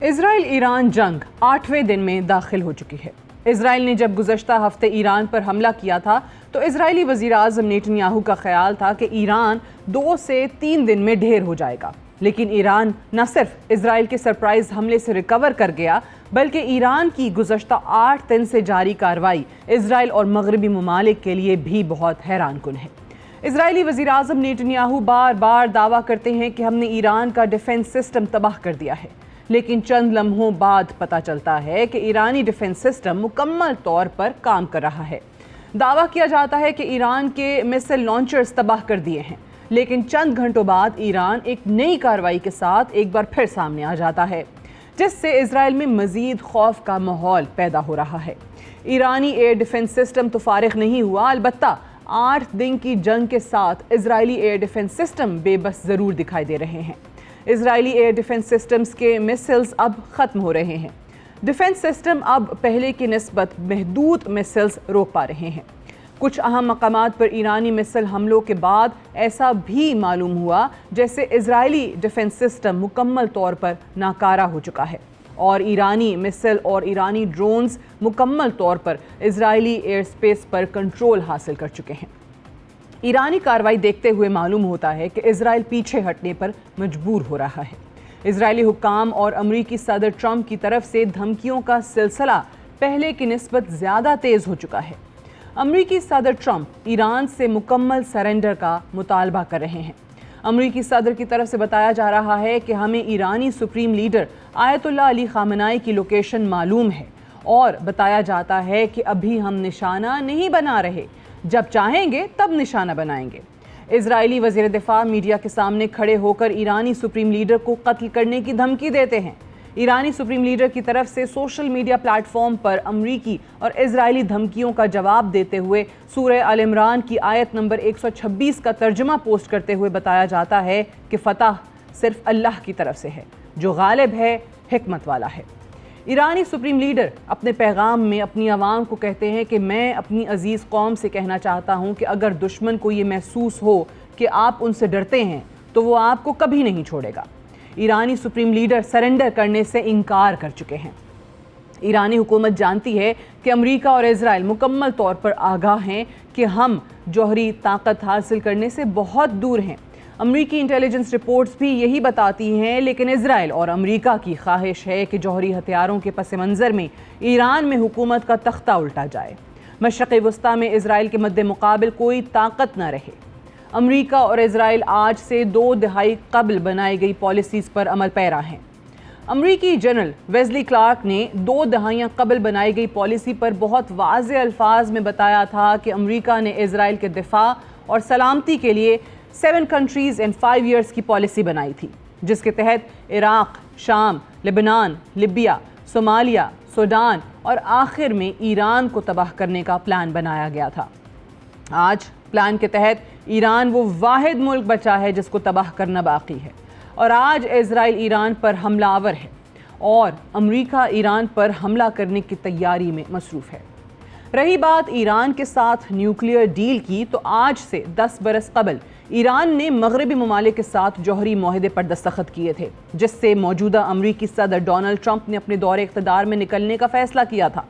اسرائیل ایران جنگ 8ویں دن میں داخل ہو چکی ہے۔ اسرائیل نے جب گزشتہ ہفتے ایران پر حملہ کیا تھا تو اسرائیلی وزیر اعظم نیتن یاہو کا خیال تھا کہ ایران 2 سے 3 دن میں ڈھیر ہو جائے گا، لیکن ایران نہ صرف اسرائیل کے سرپرائز حملے سے ریکور کر گیا بلکہ ایران کی گزشتہ 8 دن سے جاری کارروائی اسرائیل اور مغربی ممالک کے لیے بھی بہت حیران کن ہے۔ اسرائیلی وزیر اعظم نیتن یاہو بار بار دعویٰ کرتے ہیں کہ ہم نے ایران کا ڈیفنس سسٹم تباہ کر دیا ہے، لیکن چند لمحوں بعد پتہ چلتا ہے کہ ایرانی ڈیفنس سسٹم مکمل طور پر کام کر رہا ہے۔ دعویٰ کیا جاتا ہے کہ ایران کے میسل لانچرز تباہ کر دیے ہیں، لیکن چند گھنٹوں بعد ایران ایک نئی کارروائی کے ساتھ ایک بار پھر سامنے آ جاتا ہے، جس سے اسرائیل میں مزید خوف کا ماحول پیدا ہو رہا ہے۔ ایرانی ایئر ڈیفنس سسٹم تو فارغ نہیں ہوا، البتہ 8 دن کی جنگ کے ساتھ اسرائیلی ایئر ڈیفنس سسٹم بے بس ضرور دکھائی دے رہے ہیں۔ اسرائیلی ایئر ڈیفنس سسٹمز کے میسلز اب ختم ہو رہے ہیں۔ ڈیفنس سسٹم اب پہلے کی نسبت محدود میسلز روک پا رہے ہیں۔ کچھ اہم مقامات پر ایرانی میسل حملوں کے بعد ایسا بھی معلوم ہوا جیسے اسرائیلی ڈیفنس سسٹم مکمل طور پر ناکارہ ہو چکا ہے اور ایرانی میسل اور ایرانی ڈرونز مکمل طور پر اسرائیلی ایئر سپیس پر کنٹرول حاصل کر چکے ہیں۔ ایرانی کارروائی دیکھتے ہوئے معلوم ہوتا ہے کہ اسرائیل پیچھے ہٹنے پر مجبور ہو رہا ہے۔ اسرائیلی حکام اور امریکی صدر ٹرمپ کی طرف سے دھمکیوں کا سلسلہ پہلے کی نسبت زیادہ تیز ہو چکا ہے۔ امریکی صدر ٹرمپ ایران سے مکمل سرنڈر کا مطالبہ کر رہے ہیں۔ امریکی صدر کی طرف سے بتایا جا رہا ہے کہ ہمیں ایرانی سپریم لیڈر آیت اللہ علی خامنائی کی لوکیشن معلوم ہے اور بتایا جاتا ہے کہ ابھی ہم نشانہ نہیں بنا رہے، جب چاہیں گے تب نشانہ بنائیں گے۔ اسرائیلی وزیر دفاع میڈیا کے سامنے کھڑے ہو کر ایرانی سپریم لیڈر کو قتل کرنے کی دھمکی دیتے ہیں۔ ایرانی سپریم لیڈر کی طرف سے سوشل میڈیا پلیٹ فارم پر امریکی اور اسرائیلی دھمکیوں کا جواب دیتے ہوئے سورہ آل عمران کی آیت نمبر 126 کا ترجمہ پوسٹ کرتے ہوئے بتایا جاتا ہے کہ فتح صرف اللہ کی طرف سے ہے جو غالب ہے، حکمت والا ہے۔ ایرانی سپریم لیڈر اپنے پیغام میں اپنی عوام کو کہتے ہیں کہ میں اپنی عزیز قوم سے کہنا چاہتا ہوں کہ اگر دشمن کو یہ محسوس ہو کہ آپ ان سے ڈرتے ہیں تو وہ آپ کو کبھی نہیں چھوڑے گا۔ ایرانی سپریم لیڈر سرنڈر کرنے سے انکار کر چکے ہیں۔ ایرانی حکومت جانتی ہے کہ امریکہ اور اسرائیل مکمل طور پر آگاہ ہیں کہ ہم جوہری طاقت حاصل کرنے سے بہت دور ہیں۔ امریکی انٹیلیجنس رپورٹس بھی یہی بتاتی ہیں، لیکن اسرائیل اور امریکہ کی خواہش ہے کہ جوہری ہتھیاروں کے پس منظر میں ایران میں حکومت کا تختہ الٹا جائے، مشرق وسطیٰ میں اسرائیل کے مد مقابل کوئی طاقت نہ رہے۔ امریکہ اور اسرائیل آج سے 2 دہائی قبل بنائی گئی پالیسیز پر عمل پیرا ہیں۔ امریکی جنرل ویزلی کلارک نے 2 دہائیاں قبل بنائی گئی پالیسی پر بہت واضح الفاظ میں بتایا تھا کہ امریکہ نے اسرائیل کے دفاع اور سلامتی کے لیے 7 countries in 5 years کی پالیسی بنائی تھی، جس کے تحت عراق، شام، لبنان، لیبیا، صومالیہ، سوڈان اور آخر میں ایران کو تباہ کرنے کا پلان بنایا گیا تھا۔ آج پلان کے تحت ایران وہ واحد ملک بچا ہے جس کو تباہ کرنا باقی ہے، اور آج اسرائیل ایران پر حملہ آور ہے اور امریکہ ایران پر حملہ کرنے کی تیاری میں مصروف ہے۔ رہی بات ایران کے ساتھ نیوکلیئر ڈیل کی، تو آج سے 10 برس قبل ایران نے مغربی ممالک کے ساتھ جوہری معاہدے پر دستخط کیے تھے، جس سے موجودہ امریکی صدر ڈونلڈ ٹرمپ نے اپنے دور اقتدار میں نکلنے کا فیصلہ کیا تھا۔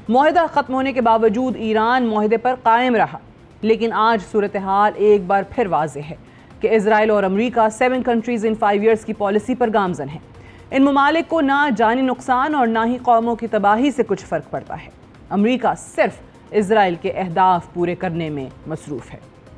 معاہدہ ختم ہونے کے باوجود ایران معاہدے پر قائم رہا، لیکن آج صورتحال ایک بار پھر واضح ہے کہ اسرائیل اور امریکہ 7 countries in 5 years کی پالیسی پر گامزن ہیں۔ ان ممالک کو نہ جانی نقصان اور نہ ہی قوموں کی تباہی سے کچھ فرق پڑتا ہے۔ امریکہ صرف اسرائیل کے اہداف پورے کرنے میں مصروف ہے۔